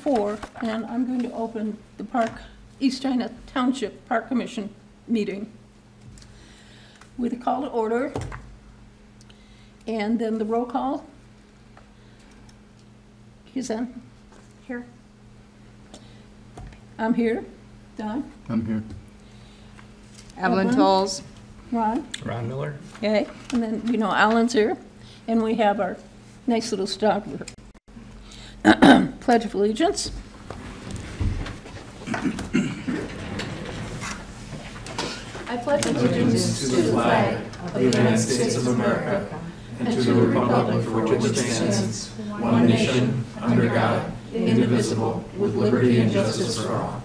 4, and I'm going to open the East China Township Park Commission meeting with a call to order, and then the roll call. Kizan? Here. I'm here. Don? I'm here. Evelyn Tolles. Ron? Ron Miller. Okay, and then we know Alan's here, and we have our nice little star here. Pledge of Allegiance. I pledge allegiance to the flag of the United States of America and to the republic for which it stands, one nation, under God, indivisible, with liberty and justice for all.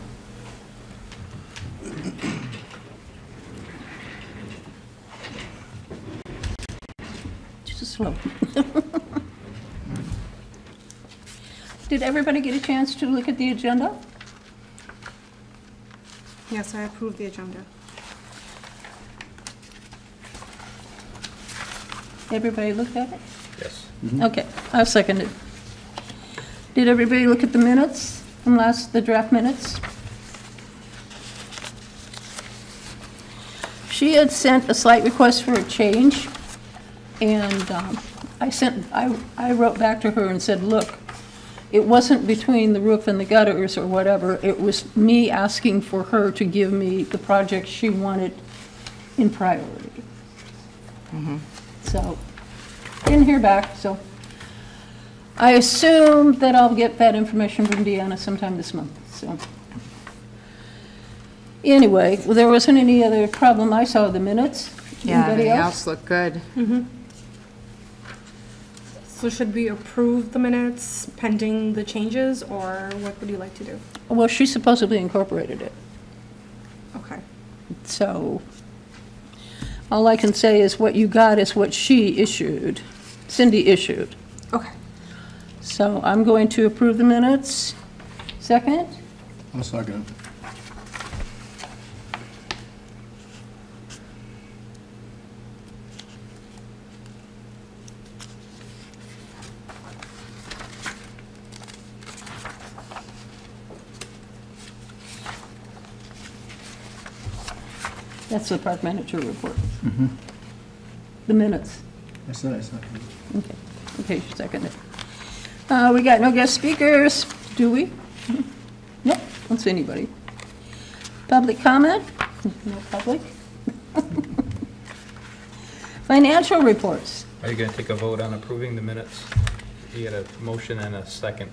Just slow. Did everybody get a chance to look at the agenda? Yes, I approve the agenda. Everybody looked at it? Yes. Okay, I'll second it. Did everybody look at the minutes from the draft minutes? She had sent a slight request for a change, and I wrote back to her and said, look, it wasn't between the roof and the gutters or whatever, it was me asking for her to give me the project she wanted in priority. So, didn't hear back, so I assume that I'll get that information from Deanna sometime this month, so. Anyway, well, there wasn't any other problem. I saw the minutes. Yeah, Anybody everything else? else looked good. So should we approve the minutes pending the changes, or what would you like to do? Well, she supposedly incorporated it, Okay. so all I can say is what you got is what she issued, Cindy issued. Okay. So I'm going to approve the minutes. Second? I'll second it. That's the park manager report. The minutes. I said I seconded it. Okay, okay, you seconded. We got no guest speakers, do we? Nope, don't see anybody. Public comment? No public. Financial reports. Are you going to take a vote on approving the minutes? You had a motion and a second.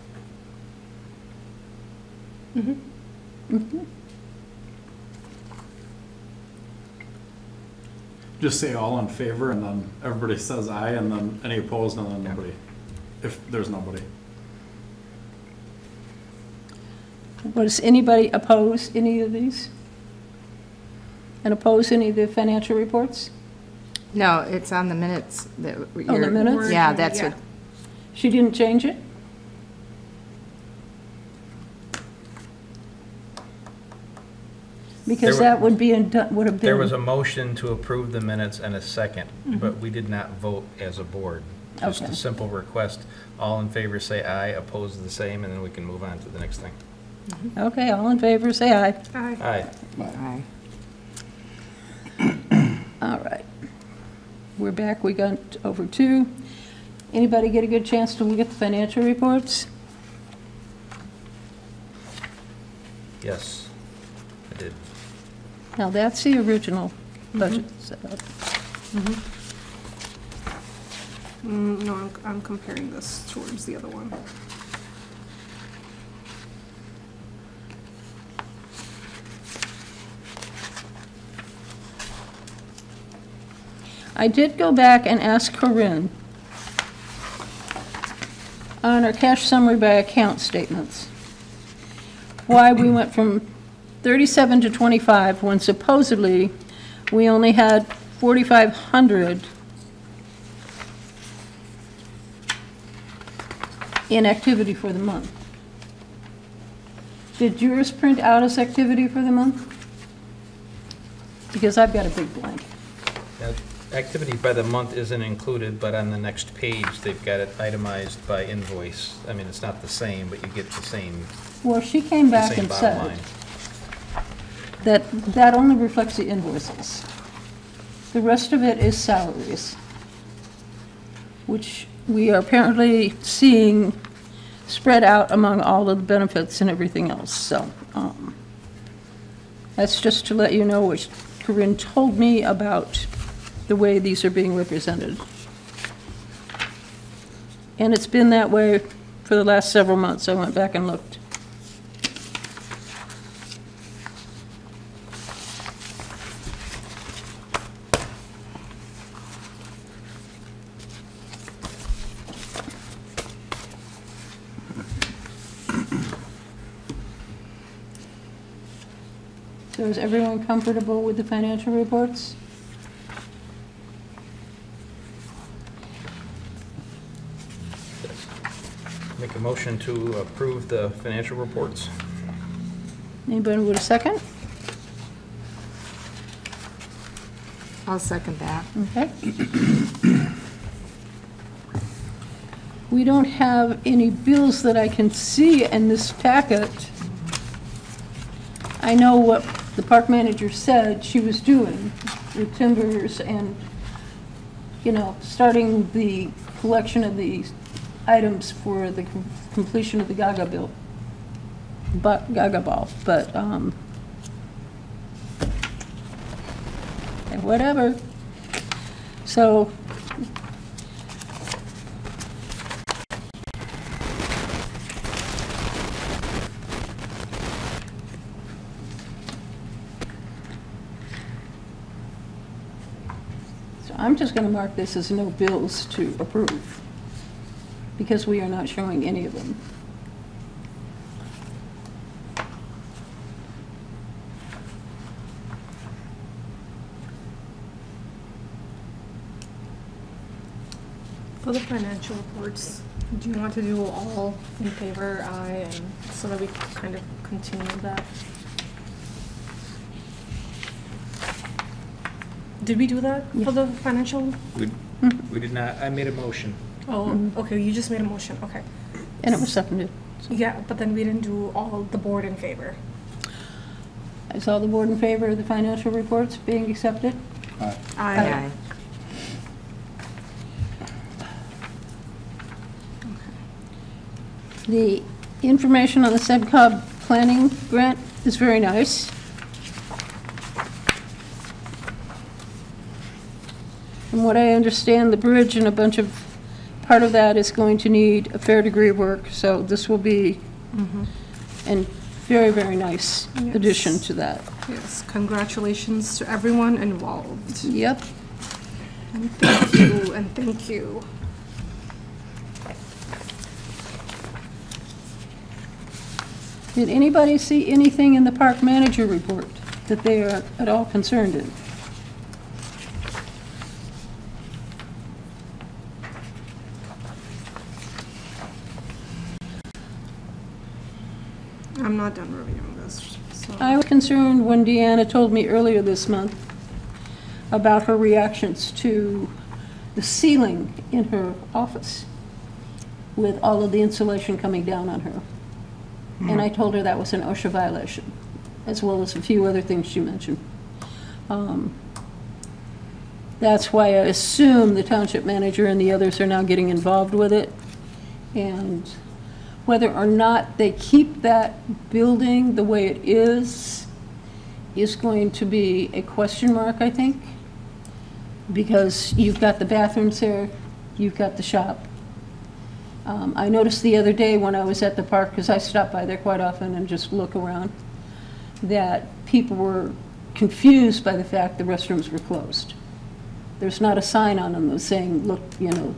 Just say all in favor, and then everybody says aye, and then any opposed, and then nobody, if there's nobody. Was anybody oppose any of these? And oppose any of the financial reports? No, it's on the minutes. That Oh, the minutes? Yeah, that's what, She didn't change it? Because that would be, would have been. There was a motion to approve the minutes and a second, but we did not vote as a board. Just Okay. a simple request. All in favor say aye, opposed the same, and then we can move on to the next thing. Okay, all in favor, say aye. Aye. Aye. aye. All right. We're back, we got over 2. Anybody get a good chance to look at the financial reports? Yes, I did. Now, that's the original budget setup. No, I'm comparing this towards the other one. I did go back and ask Corinne on our cash summary by account statements, why we went from 37 to 25 when supposedly we only had 4,500 in activity for the month. Did yours print out as activity for the month? Because I've got a big blank. activities by the month isn't included, but on the next page, they've got it itemized by invoice. I mean, it's not the same, but you get the same Well, she came back and bottom said line. that that only reflects the invoices. The rest of it is salaries, which we are apparently seeing spread out among all of the benefits and everything else. So that's just to let you know what Corinne told me about the way these are being represented. And it's been that way for the last several months. I went back and looked. So is everyone comfortable with the financial reports? Make a motion to approve the financial reports. Anybody with a second? I'll second that. Okay. We don't have any bills that I can see in this packet. I know what the park manager said she was doing with timbers and, you know, starting the collection of these items for the completion of the Gaga bill, but Gaga ball, but, whatever. So, I'm just going to mark this as no bills to approve, because we are not showing any of them. For the financial reports, do you want to do all in favor, aye, and so that we kind of continue that? Did we do that for the financial? We did not, I made a motion. Oh, okay, you just made a motion, okay. And it was seconded. Yeah, but then we didn't do all the board in favor. Is all the board in favor of the financial reports being accepted? Aye. The information on the SEBCOG planning grant is very nice. From what I understand, the bridge and a bunch of, part of that is going to need a fair degree of work, so this will be a very, very nice addition to that. Yes, congratulations to everyone involved. Yep. And thank you, and thank you. Did anybody see anything in the park manager report that they are at all concerned in? I'm not done reviewing this, so. I was concerned when Deanna told me earlier this month about her reactions to the ceiling in her office with all of the insulation coming down on her. And I told her that was an OSHA violation, as well as a few other things she mentioned. That's why I assume the township manager and the others are now getting involved with it. And whether or not they keep that building the way it is going to be a question mark, I think. Because you've got the bathrooms there, you've got the shop. I noticed the other day when I was at the park, because I stop by there quite often and just look around, that people were confused by the fact the restrooms were closed. There's not a sign on them saying, look, you know,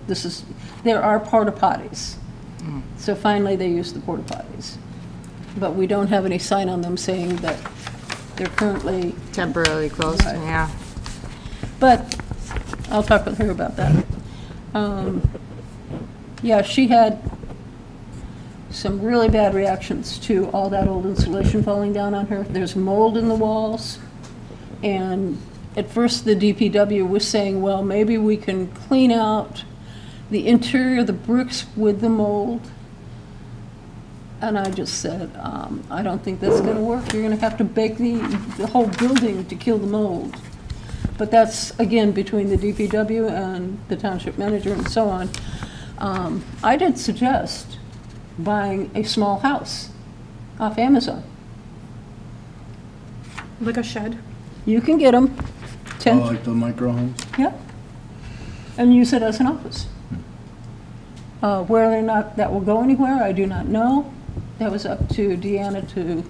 there are porta potties. So finally they use the porta potties. But we don't have any sign on them saying that they're currently, Temporarily closed, Right. yeah. but I'll talk with her about that. Yeah, she had some really bad reactions to all that old insulation falling down on her. There's mold in the walls, and at first the DPW was saying, well, maybe we can clean out the interior of the bricks with the mold. And I just said, I don't think that's gonna work. You're gonna have to bake the whole building to kill the mold. But that's, again, between the DPW and the township manager and so on. I did suggest buying a small house off Amazon. Like a shed? You can get them, Oh, 10, like the micro homes? yeah, and use it as an office. Whether or not that will go anywhere, I do not know. That was up to Deanna to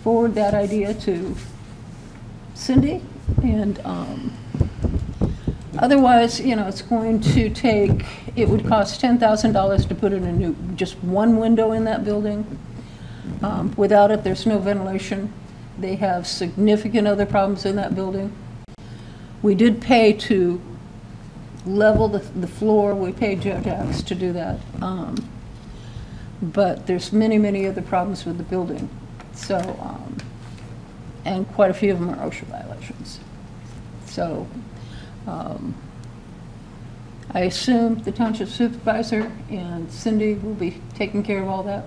forward that idea to Cindy, and otherwise, you know, it's going to take, it would cost $10,000 to put in a new, just one window in that building. Without it, there's no ventilation. They have significant other problems in that building. We did pay to level the floor. We paid Joe Dax to do that. But there's many, many other problems with the building. So, and quite a few of them are OSHA violations. So, I assume the township supervisor and Cindy will be taking care of all that.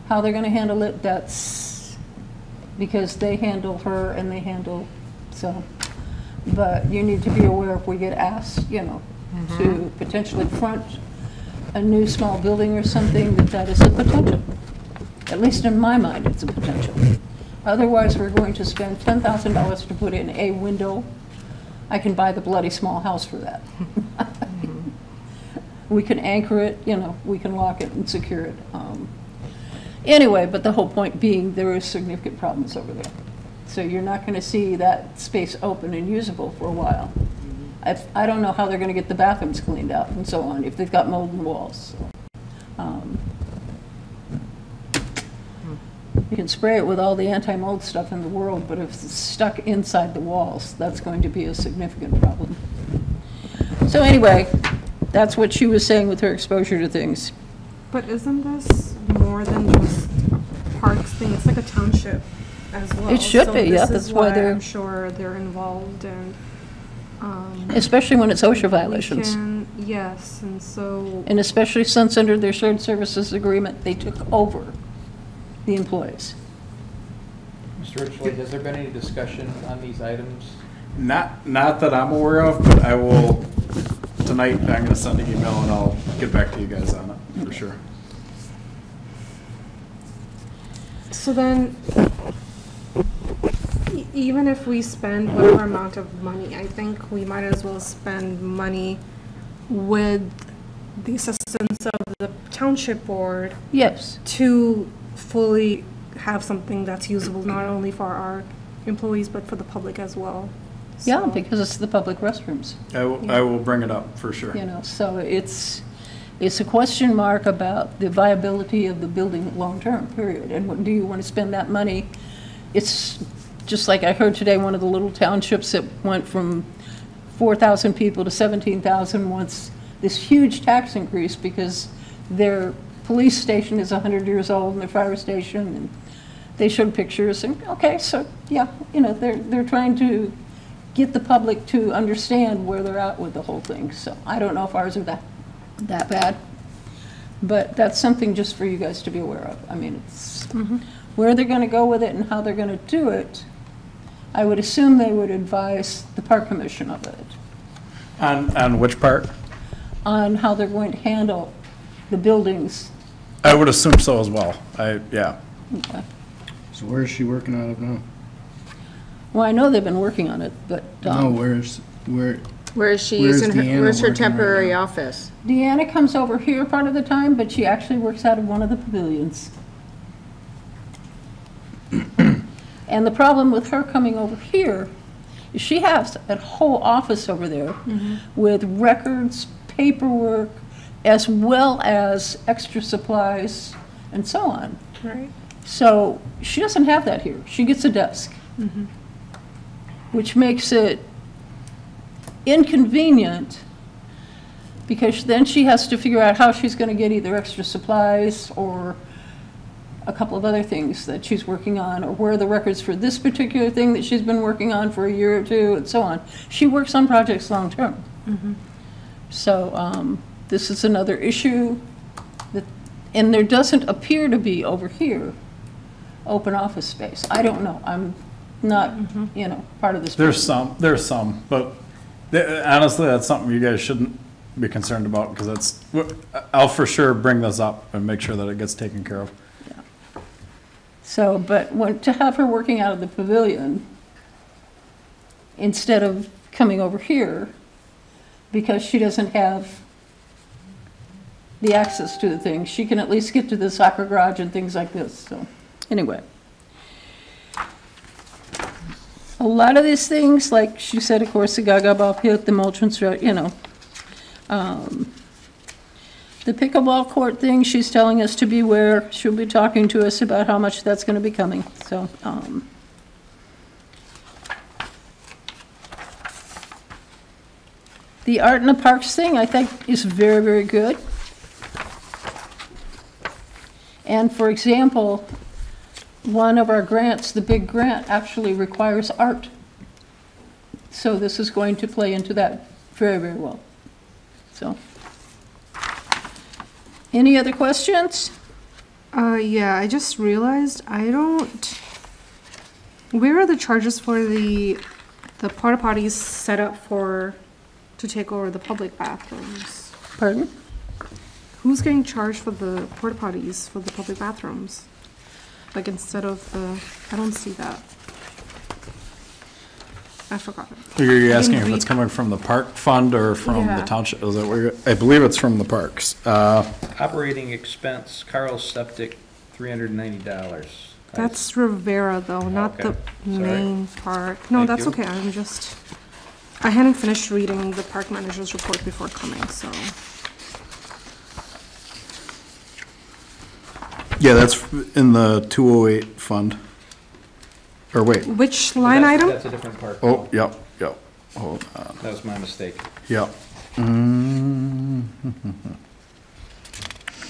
How they're gonna handle it, that's because they handle her and they handle, so. But you need to be aware if we get asked, you know, to potentially front a new small building or something, that is a potential. At least in my mind, it's a potential. Otherwise, we're going to spend $10,000 to put in a window. I can buy the bloody small house for that. We can anchor it, you know, we can lock it and secure it. Anyway, but the whole point being, there is significant problems over there. So you're not going to see that space open and usable for a while. I don't know how they're going to get the bathrooms cleaned out and so on, if they've got mold in the walls. You can spray it with all the anti-mold stuff in the world, but if it's stuck inside the walls, that's going to be a significant problem. So anyway, that's what she was saying with her exposure to things. But isn't this more than just a parks thing? It's like a township as well. It should So be, yeah, this that's is why they're- I'm sure they're involved, and Especially when it's OSHA we violations. yes, and so And especially since under their shared services agreement, they took over the employees. Mr. Richley, has there been any discussion on these items? Not that I'm aware of, but I will, tonight, I'm gonna send an email and I'll get back to you guys on it, for sure. So then, even if we spend whatever amount of money, I think we might as well spend money with the assistance of the township board Yes, to fully have something that's usable not only for our employees, but for the public as well. yeah, So- because it's the public restrooms, I will bring it up, for sure. you know, so it's a question mark about the viability of the building long-term, period. And what, do you want to spend that money? It's just like I heard today, one of the little townships that went from 4,000 people to 17,000 wants this huge tax increase because their police station is 100 years old and their fire station, and they showed pictures, and okay, so, yeah, you know, they're trying to get the public to understand where they're at with the whole thing. So I don't know if ours are that bad, but that's something just for you guys to be aware of. I mean, it's where they're going to go with it and how they're going to do it. I would assume they would advise the park commission of it, On which part? on how they're going to handle the buildings. I would assume so as well. Yeah. Okay. So where is she working out of now? Well, I know they've been working on it, but No, Oh, where, Where is she Where's using her, Deanna where's her working right temporary now? office? Deanna comes over here part of the time, but she actually works out of one of the pavilions. And the problem with her coming over here is she has a whole office over there with records, paperwork, as well as extra supplies and so on. Right. So she doesn't have that here. She gets a desk, which makes it inconvenient because then she has to figure out how she's going to get either extra supplies or a couple of other things that she's working on, or where are the records for this particular thing that she's been working on for a year or two, and so on. She works on projects long-term. So this is another issue, and there doesn't appear to be over here open office space. I don't know. I'm not, part of this. There's some, but honestly, that's something you guys shouldn't be concerned about, because I'll for sure bring this up and make sure that it gets taken care of. So, but to have her working out of the pavilion instead of coming over here, because she doesn't have the access to the things, she can at least get to the soccer garage and things like this, so, anyway. A lot of these things, like she said, of course, the Gaga Ball pit, the mulch and straw, the pickleball court thing, she's telling us to beware. She'll be talking to us about how much that's going to be coming, so. The art in the parks thing, I think, is very, very good. And for example, one of our grants, the big grant, actually requires art. So this is going to play into that very, very well. So. Any other questions? Yeah, I just realized where are the charges for the porta potties set up to take over the public bathrooms? Pardon? Who's getting charged for the porta potties for the public bathrooms? Like instead of I don't see that. I forgot it. Are you asking if read- it's coming from the park fund or from the Yeah. township? Is that where I believe it's from the parks. Operating expense, Carl's Septic, $390. That's Rivera though, not the Okay. Sorry. main park. No, Thank that's you. okay. I hadn't finished reading the park manager's report before coming, so. Yeah, that's in the 208 fund. Or wait, Which line item? That's a different part. oh, yep. Hold on, That was my mistake. yep.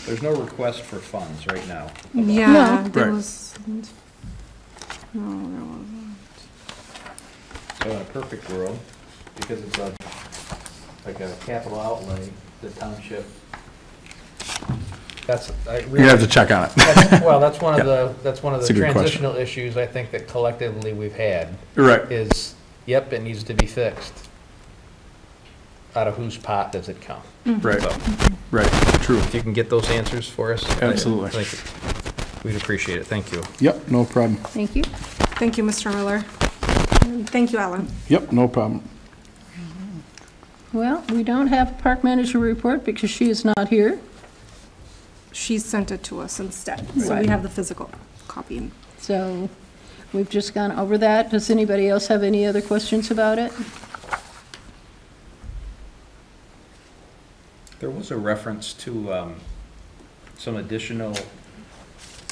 There's no request for funds right now. Yeah, No. there Right. was. No, there wasn't. So in a perfect world, because it's like a capital outlay, the township, You have to check on it. that's one of Yeah. that's one of That's the a good question. transitional issues I think that collectively we've had, Right, is, yep, it needs to be fixed. Out of whose pot does it come? right, So, right, true. if you can get those answers for us, Absolutely. I think we'd appreciate it. Thank you. Yep, no problem. Thank you. Thank you, Mr. Miller. And thank you, Alan. Yep, no problem. Well, we don't have a park manager report because she is not here. She sent it to us instead, so Right. we have the physical copy. So we've just gone over that. Does anybody else have any other questions about it? There was a reference to some additional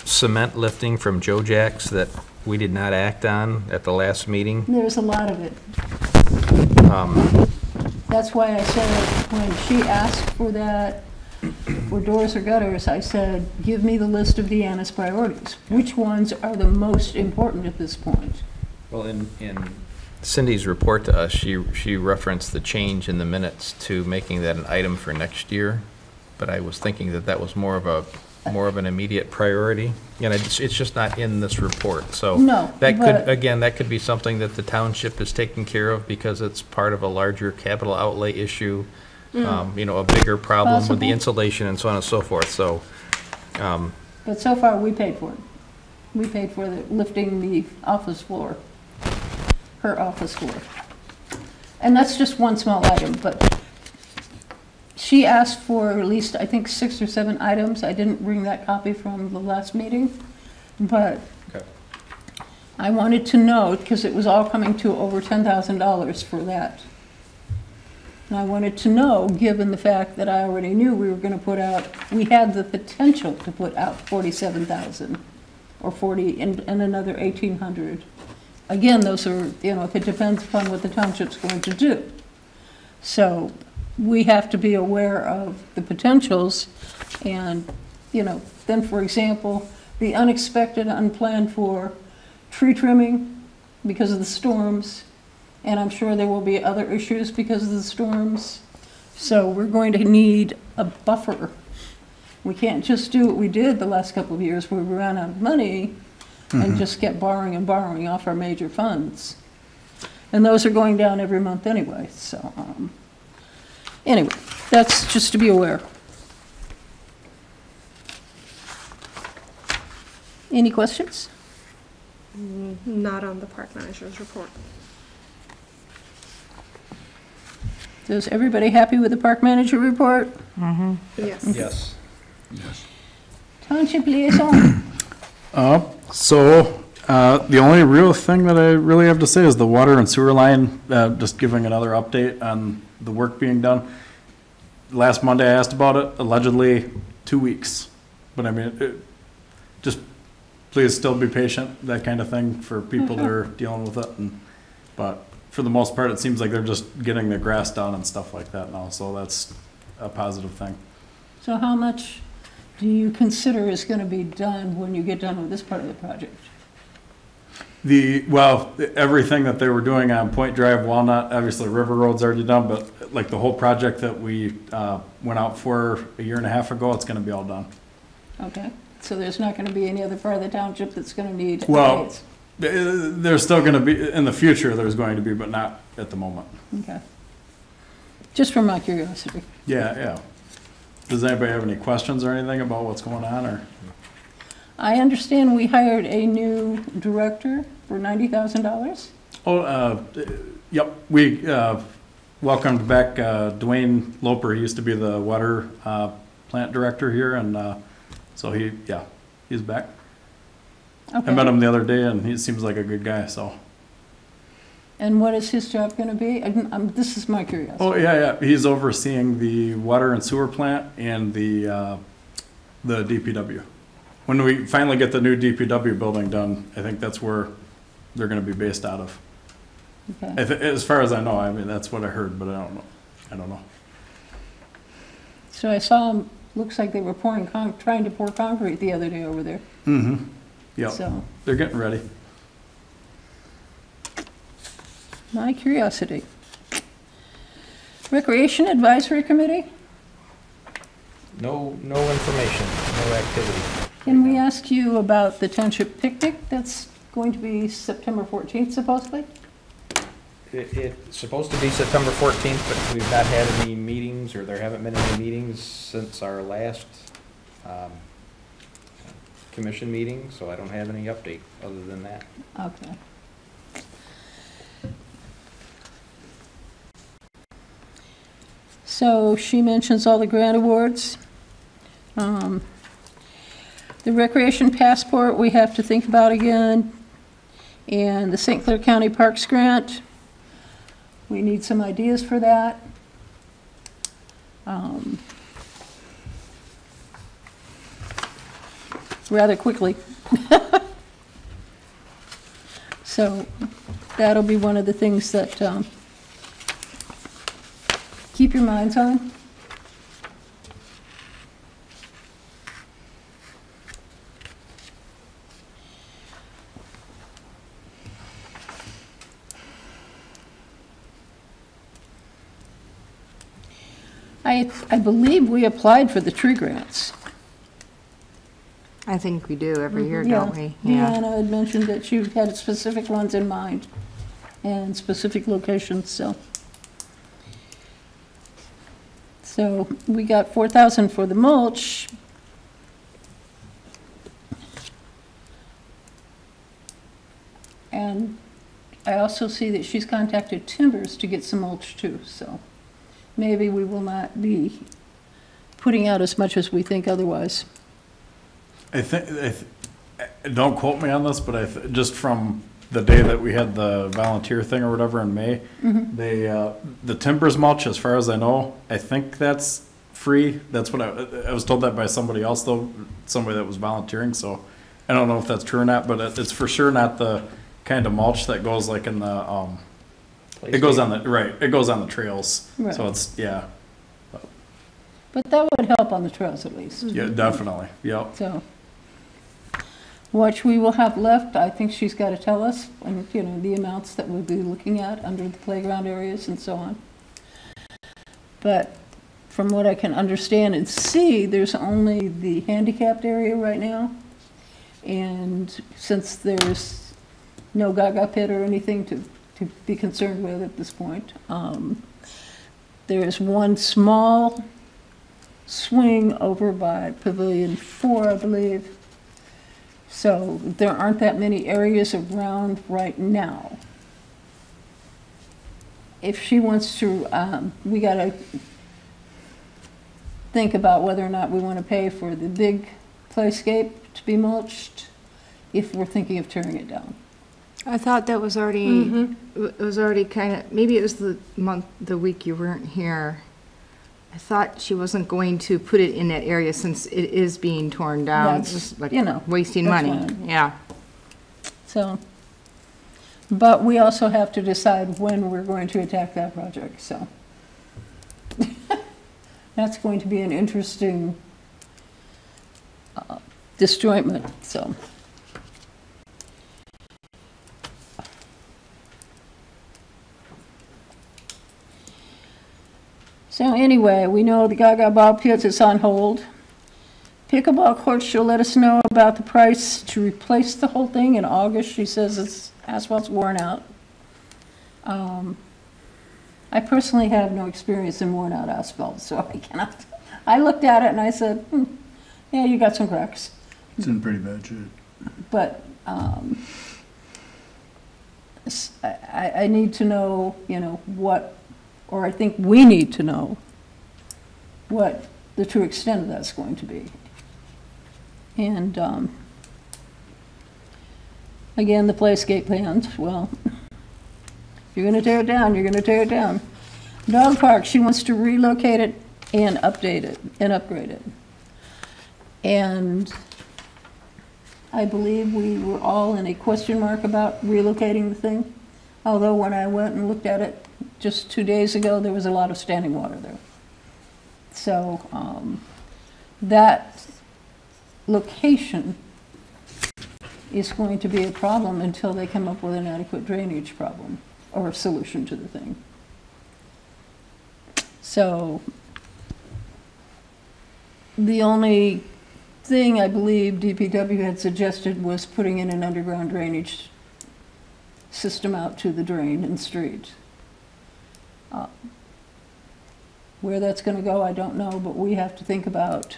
cement lifting from Joe Jacks that we did not act on at the last meeting. There's a lot of it. Um, That's why I said, when she asked for that, for doors or gutters, I said, give me the list of Deanna's priorities. Which ones are the most important at this point? Well, in Cindy's report to us, she referenced the change in the minutes to making that an item for next year, but I was thinking that was more of an immediate priority, and it's just not in this report, so. No, That but- could, again, that could be something that the township is taking care of because it's part of a larger capital outlay issue, a bigger problem with Possible. the insulation and so on and so forth, so. But so far, we paid for it. We paid for lifting the office floor, her office floor. And that's just one small item, but she asked for at least, I think, 6 or 7 items. I didn't bring that copy from the last meeting, but Okay. I wanted to know, because it was all coming to over $10,000 for that. And I wanted to know, given the fact that I already knew we were going to put out, we had the potential to put out 47,000 or 40 and another 1,800. Again, those are, it depends upon what the township's going to do. So we have to be aware of the potentials and, then, for example, the unexpected, unplanned for tree trimming because of the storms, and I'm sure there will be other issues because of the storms. So we're going to need a buffer. We can't just do what we did the last couple of years where we ran out of money and just kept borrowing and borrowing off our major funds. And those are going down every month anyway, so, anyway, that's just to be aware. Any questions? Not on the park manager's report. Is everybody happy with the park manager report? Yes. Yes. Township liaison? The only real thing that I really have to say is the water and sewer line, just giving another update on the work being done. Last Monday I asked about it, allegedly 2 weeks. But I mean, just please still be patient, that kind of thing for people that are dealing with it. But for the most part, it seems like they're just getting the grass down and stuff like that now, so that's a positive thing. So how much do you consider is going to be done when you get done with this part of the project? Everything that they were doing on Point Drive, Walnut, obviously River Road's already done, but like the whole project that we went out for a year and a half ago, it's gonna be all done. Okay, so there's not going to be any other part of the township that's going to need Well, updates? there's still gonna be, in the future, there's going to be, but not at the moment. Okay. Just from my curiosity. Yeah. Does anybody have any questions or anything about what's going on, or? I understand we hired a new director for $90,000? Yep, we welcomed back Dwayne Loper. He used to be the water plant director here, and so he's back. Okay. I met him the other day, and he seems like a good guy, so. And what is his job going to be? This is my curiosity. Oh, yeah, he's overseeing the water and sewer plant and the DPW. When we finally get the new DPW building done, I think that's where they're gonna be based out of. Okay. As far as I know, I mean, that's what I heard, but I don't know. So I saw them, looks like they were trying to pour concrete the other day over there. Mm-hmm, yep, So, they're getting ready. my curiosity. Recreation Advisory Committee? No information, no activity. Can we ask you about the township picnic that's going to be September 14th supposedly? It's supposed to be September 14th, but we've not had any meetings, or there haven't been any meetings since our last commission meeting, so I don't have any update other than that. Okay. So she mentions all the grant awards. The recreation passport we have to think about again, and the St. Clair County Parks grant. We need some ideas for that. Rather quickly. So that'll be one of the things that keep your minds on. I believe we applied for the tree grants. I think we do every year, Yeah. don't we? Yeah. Deanna had mentioned that she had specific ones in mind and specific locations, so. So we got 4,000 for the mulch. And I also see that she's contacted Timbers to get some mulch too, so maybe we will not be putting out as much as we think otherwise. Don't quote me on this, but just from the day that we had the volunteer thing or whatever in May, the Timbers mulch, as far as I know, I think that's free. That's what I was told that by somebody else though, somebody that was volunteering, so I don't know if that's true or not, but it's for sure not the kind of mulch that goes like in the, it goes on the trails. Right. So it's, yeah. But that would help on the trails at least. Yeah, definitely, yep. So, What we will have left, I think she's got to tell us, and, you know, the amounts that we'll be looking at under the playground areas and so on. But from what I can understand and see, there's only the handicapped area right now. And since there's no gaga pit or anything to be concerned with at this point, there's one small swing over by Pavilion 4, I believe. So there aren't that many areas around right now. If she wants to, we got to think about whether or not we want to pay for the big playscape to be mulched if we're thinking of tearing it down. I thought that was already, it was already kind of, maybe it was the week you weren't here. I thought she wasn't going to put it in that area since it is being torn down. That's, Just like you know, wasting that's money. fine. Yeah. So, but we also have to decide when we're going to attack that project, so. That's going to be an interesting disjointment, so. So anyway, we know the Gaga Ball Pits is on hold. Pickleball court, she'll let us know about the price to replace the whole thing in August. She says it's asphalt's worn out. I personally have no experience in worn out asphalt, so I cannot. I looked at it and I said, yeah, you got some cracks. It's in pretty bad shape. But I need to know, you know, what, or I think we need to know what the true extent of that's going to be. And again, the playscape band, well, if you're going to tear it down, you're going to tear it down. Dog park, she wants to relocate it and update it and upgrade it. And I believe we were all in a question mark about relocating the thing. Although when I went and looked at it just 2 days ago, there was a lot of standing water there. So that location is going to be a problem until they come up with an adequate drainage problem or a solution to the thing. So the only thing I believe DPW had suggested was putting in an underground drainage system out to the drain and street. Where that's going to go, I don't know, but we have to think about,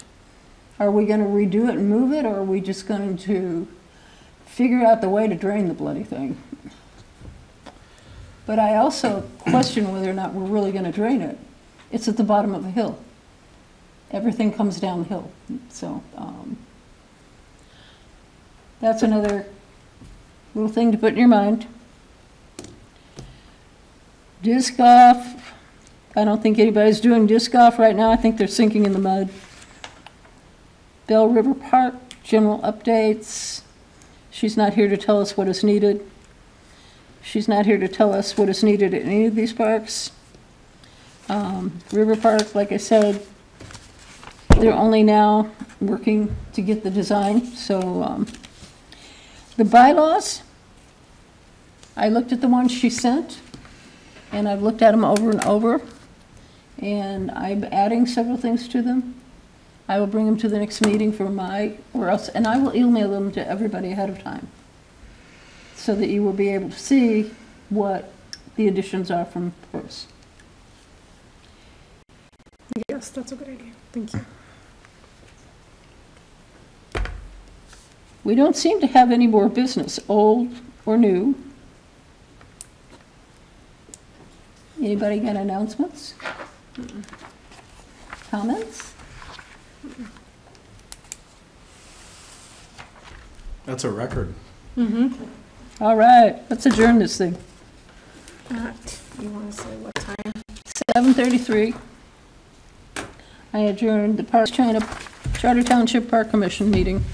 are we going to redo it and move it, or are we just going to figure out the way to drain the bloody thing? But I also question whether or not we're really going to drain it. It's at the bottom of a hill. Everything comes downhill. So that's another little thing to put in your mind. Disc golf. I don't think anybody's doing disc golf right now. I think they're sinking in the mud. Bell River Park, general updates. She's not here to tell us what is needed. She's not here to tell us what is needed at any of these parks. River Park, like I said, they're only now working to get the design. So the bylaws, I looked at the ones she sent, and I've looked at them over and over, and I'm adding several things to them. I will bring them to the next meeting for or else, and I will email them to everybody ahead of time so that you will be able to see what the additions are from first. Yes, that's a good idea. Thank you. We don't seem to have any more business, old or new. Anybody got announcements? Comments? That's a record. All right, let's adjourn this thing. You want to say what time? 7:33. I adjourned the Charter Township Park Commission meeting.